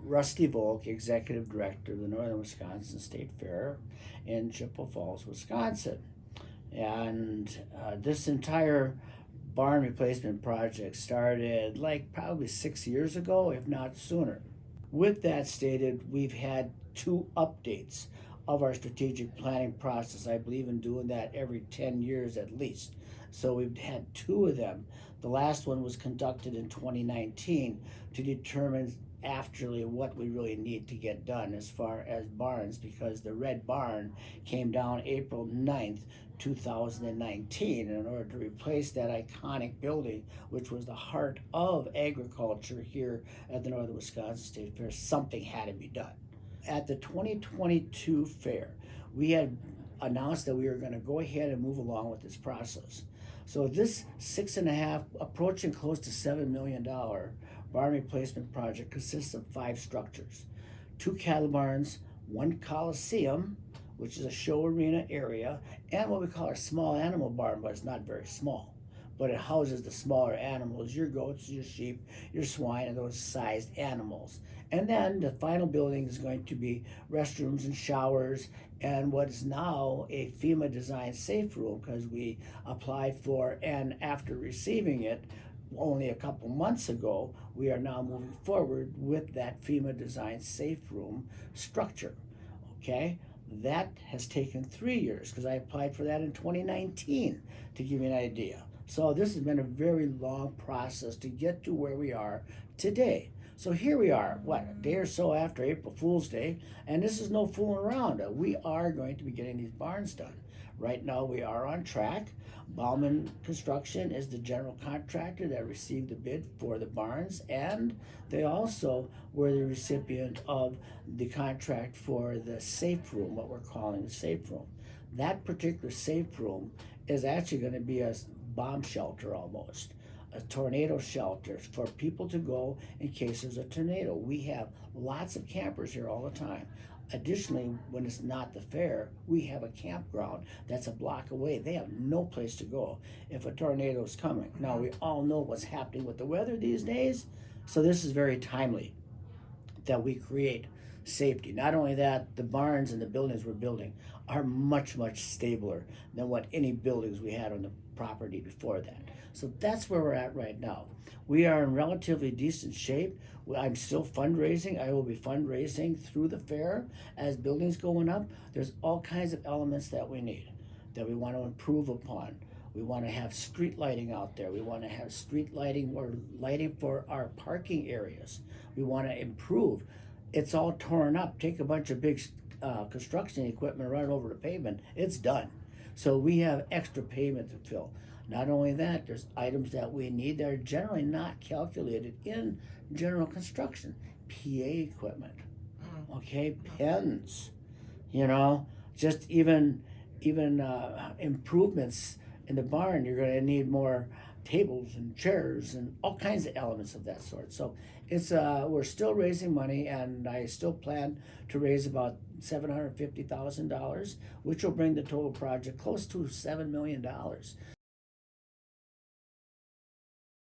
Rusty Volk, Executive Director of the Northern Wisconsin State Fair in Chippewa Falls, Wisconsin. And this entire barn replacement project started like probably 6 years ago, if not sooner. With that stated, we've had two updates of our strategic planning process. I believe in doing that every 10 years at least. So we've had two of them. The last one was conducted in 2019 to determine actually what we really need to get done as far as barns, because the red barn came down April 9th, 2019, and in order to replace that iconic building, which was the heart of agriculture here at the Northern Wisconsin State Fair, something had to be done. At the 2022 fair, we had announced that we were going to go ahead and move along with this process. So this 6.5, approaching close to $7 million barn replacement project consists of 5 structures: 2 cattle barns, 1 coliseum, which is a show arena area, and what we call our small animal barn, but it's not very small. But it houses the smaller animals, your goats, your sheep, your swine, and those sized animals. And then the final building is going to be restrooms and showers and what is now a FEMA designed safe room, because we applied for, and after receiving it only a couple months ago, we are now moving forward with that FEMA designed safe room structure. Okay? That has taken 3 years because I applied for that in 2019, to give you an idea. So this has been a very long process to get to where we are today. So here we are, what, a day or so after April Fool's Day, and this is no fooling around. We are going to be getting these barns done. Right now we are on track. Bauman Construction is the general contractor that received the bid for the barns, and they also were the recipient of the contract for the safe room, what we're calling the safe room. That particular safe room is actually going to be a bomb shelter almost, a tornado shelter for people to go in case there's a tornado. We have lots of campers here all the time. Additionally, when it's not the fair, we have a campground that's a block away. They have no place to go if a tornado is coming. Now, we all know what's happening with the weather these days, so this is very timely that we create safety. Not only that, the barns and the buildings we're building are much, much stabler than what any buildings we had on the property before that. So that's where we're at right now. We are in relatively decent shape. I'm still fundraising. I will be fundraising through the fair as buildings going up. There's all kinds of elements that we need, that we want to improve upon. We want to have street lighting out there. We want to have street lighting or lighting for our parking areas. We want to improve. It's all torn up. Take a bunch of big construction equipment, run it over the pavement. It's done. So we have extra pavement to fill. Not only that, there's items that we need that are generally not calculated in general construction. PA equipment, okay, pens, just even improvements in the barn. You're going to need more tables and chairs and all kinds of elements of that sort. So it's we're still raising money, and I still plan to raise about $750,000, which will bring the total project close to $7 million.